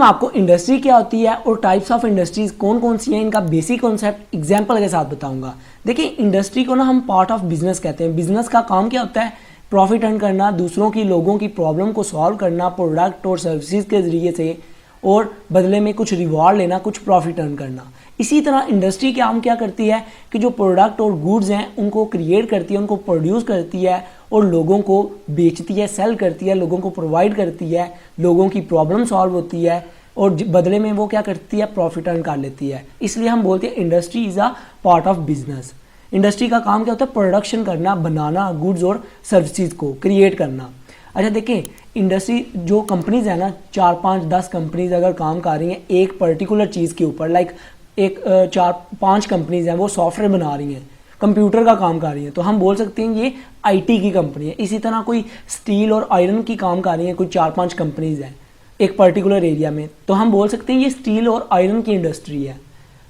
आपको इंडस्ट्री क्या होती है और टाइप्स ऑफ इंडस्ट्रीज कौन कौन सी हैं, इनका बेसिक कॉन्सेप्ट एग्जांपल के साथ बताऊंगा। देखिए, इंडस्ट्री को ना हम पार्ट ऑफ बिजनेस कहते हैं। बिजनेस का काम क्या होता है? प्रॉफिट अर्न करना, दूसरों की, लोगों की प्रॉब्लम को सॉल्व करना प्रोडक्ट और सर्विसेज के ज़रिए से, और बदले में कुछ रिवॉर्ड लेना, कुछ प्रॉफिट अर्न करना। इसी तरह इंडस्ट्री काम क्या करती है कि जो प्रोडक्ट और गुड्स हैं उनको क्रिएट करती है, उनको प्रोड्यूस करती है और लोगों को बेचती है, सेल करती है, लोगों को प्रोवाइड करती है, लोगों की प्रॉब्लम सॉल्व होती है और बदले में वो क्या करती है? प्रॉफिट अर्न कर लेती है। इसलिए हम बोलते हैं industry is a part of business. Industry का काम क्या होता है? प्रोडक्शन करना, बनाना, गुड्स और सर्विसेज को क्रिएट करना। अच्छा देखें, इंडस्ट्री जो कंपनीज है ना, 4, 5, 10 कंपनीज अगर काम कर रही हैं एक पर्टिकुलर चीज़ के ऊपर, लाइक एक 4, 5 कंपनीज हैं वो सॉफ्टवेयर बना रही हैं, कंप्यूटर का काम कर रही हैं, तो हम बोल सकते हैं ये आईटी की कंपनी है। इसी तरह कोई स्टील और आयरन की काम कर रही हैं, कोई 4, 5 कंपनीज हैं एक पर्टिकुलर एरिया में, तो हम बोल सकते हैं ये स्टील और आयरन की इंडस्ट्री है।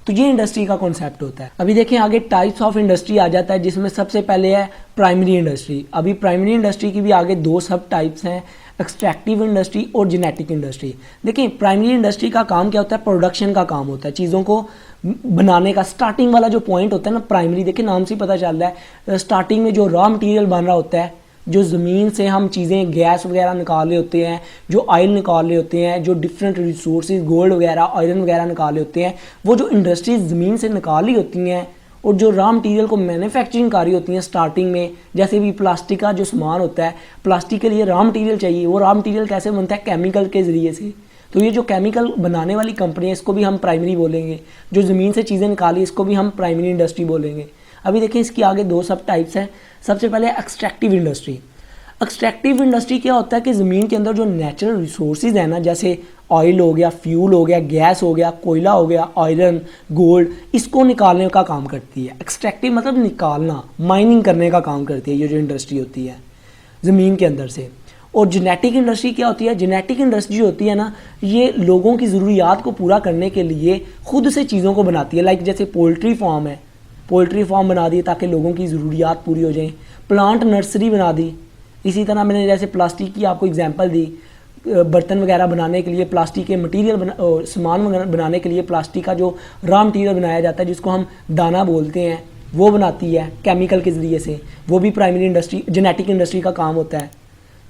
तो ये इंडस्ट्री का कॉन्सेप्ट होता है। अभी देखें आगे टाइप्स ऑफ इंडस्ट्री आ जाता है, जिसमें सबसे पहले है प्राइमरी इंडस्ट्री। अभी प्राइमरी इंडस्ट्री की भी आगे 2 सब टाइप्स हैं, एक्सट्रैक्टिव इंडस्ट्री और जेनेटिक इंडस्ट्री। देखिए, प्राइमरी इंडस्ट्री का काम क्या होता है? प्रोडक्शन का काम होता है, चीज़ों को बनाने का। स्टार्टिंग वाला जो पॉइंट होता है ना प्राइमरी, देखिए नाम से ही पता चल रहा है, स्टार्टिंग में जो रॉ मटेरियल बन रहा होता है, जो ज़मीन से हम चीज़ें गैस वगैरह निकाल रहे होते हैं, जो ऑयल निकाल रहे होते हैं, जो डिफरेंट रिसोर्सेज गोल्ड वगैरह, आयरन वगैरह निकाल रहे होते हैं, वो जो इंडस्ट्रीज ज़मीन से निकाल रही होती हैं और जो रॉ मटेरियल को मैन्युफैक्चरिंग कर रही होती हैं स्टार्टिंग में, जैसे भी प्लास्टिक का जो सामान होता है, प्लास्टिक के लिए रॉ मटेरियल चाहिए। वो रॉ मटेरियल कैसे बनता है? केमिकल के ज़रिए से। तो ये जो केमिकल बनाने वाली कंपनी है इसको भी हम प्राइमरी बोलेंगे। जो ज़मीन से चीज़ें निकाली इसको भी हम प्राइमरी इंडस्ट्री बोलेंगे। अभी देखिए इसकी आगे 2 सब टाइप्स हैं। सबसे पहले एक्सट्रैक्टिव इंडस्ट्री। एक्सट्रैक्टिव इंडस्ट्री क्या होता है कि ज़मीन के अंदर जो नेचुरल रिसोर्सेज है ना, जैसे ऑयल हो गया, फ्यूल हो गया, गैस हो गया, कोयला हो गया, आयरन, गोल्ड, इसको निकालने का काम करती है। एक्सट्रैक्टिव मतलब निकालना, माइनिंग करने का काम करती है ये जो इंडस्ट्री होती है ज़मीन के अंदर से। और जेनेटिक इंडस्ट्री क्या होती है? जेनेटिक इंडस्ट्री होती है ना, ये लोगों की ज़रूरियात को पूरा करने के लिए खुद से चीज़ों को बनाती है। लाइक जैसे पोल्ट्री फार्म है, पोल्ट्री फार्म बना दी ताकि लोगों की ज़रूरियात पूरी हो जाए। प्लांट नर्सरी बना दी। इसी तरह मैंने जैसे प्लास्टिक की आपको एग्जांपल दी, बर्तन वगैरह बनाने के लिए प्लास्टिक के मटेरियल सामान बनाने के लिए प्लास्टिक का जो रॉ मटेरियल बनाया जाता है, जिसको हम दाना बोलते हैं, वो बनाती है केमिकल के ज़रिए से। वो भी प्राइमरी इंडस्ट्री, जेनेटिक इंडस्ट्री का काम होता है।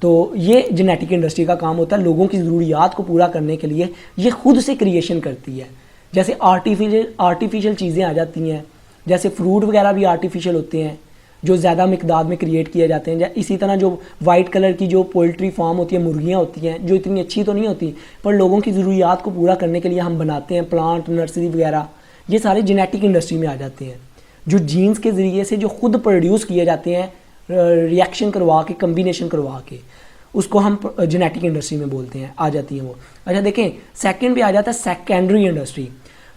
तो ये जेनेटिक इंडस्ट्री का काम होता है, लोगों की ज़रूरियात को पूरा करने के लिए ये खुद से क्रिएशन करती है। जैसे आर्टिफिशियल चीज़ें आ जाती हैं, जैसे फ्रूट वगैरह भी आर्टिफिशियल होते हैं जो ज़्यादा मिकदार में क्रिएट किए जाते हैं। इसी तरह जो वाइट कलर की जो पोल्ट्री फार्म होती है, मुर्गियाँ होती हैं, जो इतनी अच्छी तो नहीं होती पर लोगों की ज़रूरियात को पूरा करने के लिए हम बनाते हैं, प्लांट नर्सरी वगैरह, ये सारे जेनेटिक इंडस्ट्री में आ जाते हैं। जो जीन्स के ज़रिए से जो खुद प्रोड्यूस किए जाते हैं, रिएक्शन करवा के, कम्बिनेशन करवा के, उसको हम जेनेटिक इंडस्ट्री में बोलते हैं, आ जाती हैं वो। अच्छा देखें, सेकेंड पे आ जाता है सेकेंडरी इंडस्ट्री।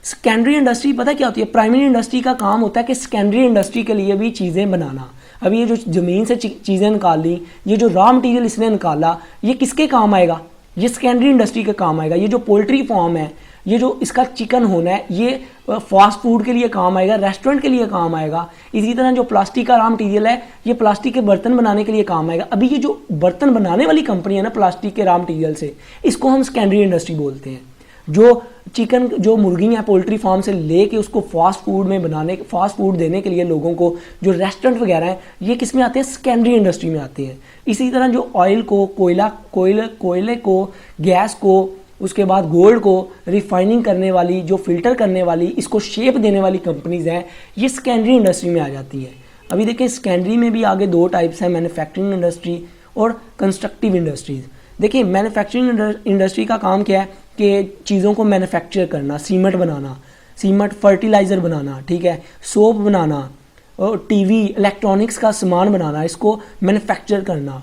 सेकेंडरी इंडस्ट्री पता क्या होती है? प्राइमरी इंडस्ट्री का काम होता है कि सेकेंडरी इंडस्ट्री के लिए भी चीज़ें बनाना। अभी ये जो ज़मीन से चीज़ें निकाल ली, ये जो रॉ मटेरियल इसने निकाला, ये किसके काम आएगा? ये सेकेंडरी इंडस्ट्री के काम आएगा। ये जो पोल्ट्री फार्म है, ये जो इसका चिकन होना है, ये फास्ट फूड के लिए काम आएगा, रेस्टोरेंट के लिए काम आएगा। इसी तरह जो प्लास्टिक का रॉ मटेरियल है, ये प्लास्टिक के बर्तन बनाने के लिए काम आएगा। अभी ये जो बर्तन बनाने वाली कंपनी है ना प्लास्टिक के रॉ मटेरियल से, इसको हम सेकेंडरी इंडस्ट्री बोलते हैं। जो चिकन, जो मुर्गी है पोल्ट्री फार्म से लेके उसको फास्ट फूड में बनाने, फास्ट फूड देने के लिए लोगों को, जो रेस्टोरेंट वगैरह हैं, ये किस में आते हैं? सेकेंडरी इंडस्ट्री में आते हैं। इसी तरह जो ऑयल को, कोयले को, गैस को, उसके बाद गोल्ड को रिफाइनिंग करने वाली, जो फिल्टर करने वाली, इसको शेप देने वाली कंपनीज हैं, ये सेकेंडरी इंडस्ट्री में आ जाती हैं। अभी देखें सेकेंडरी में भी आगे 2 टाइप्स हैं, मैन्युफैक्चरिंग इंडस्ट्री और कंस्ट्रक्टिव इंडस्ट्रीज़। देखिए मैन्युफैक्चरिंग इंडस्ट्री का काम क्या है कि चीज़ों को मैन्युफैक्चर करना, सीमेंट बनाना, सीमेंट फर्टिलाइज़र बनाना, ठीक है, सोप बनाना, और टीवी, इलेक्ट्रॉनिक्स का सामान बनाना, इसको मैन्युफैक्चर करना।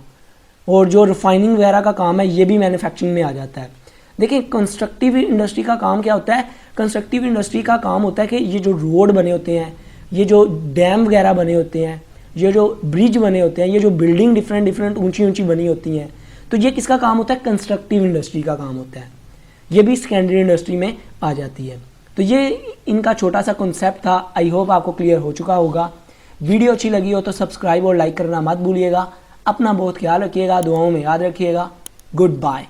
और जो रिफाइनिंग वगैरह का काम है ये भी मैन्युफैक्चरिंग में आ जाता है। देखिए कंस्ट्रक्टिव इंडस्ट्री का काम क्या होता है? कंस्ट्रक्टिव इंडस्ट्री का काम होता है कि ये जो रोड बने होते हैं, ये जो डैम वगैरह बने होते हैं, ये जो ब्रिज बने होते हैं, ये जो बिल्डिंग डिफरेंट ऊंची ऊंची बनी होती हैं, तो ये किसका काम होता है? कंस्ट्रक्टिव इंडस्ट्री का काम होता है। ये भी सेकेंडरी इंडस्ट्री में आ जाती है। तो ये इनका छोटा सा कॉन्सेप्ट था। आई होप आपको क्लियर हो चुका होगा। वीडियो अच्छी लगी हो तो सब्सक्राइब और लाइक करना मत भूलिएगा। अपना बहुत ख्याल रखिएगा, दुआओं में याद रखिएगा। Good bye.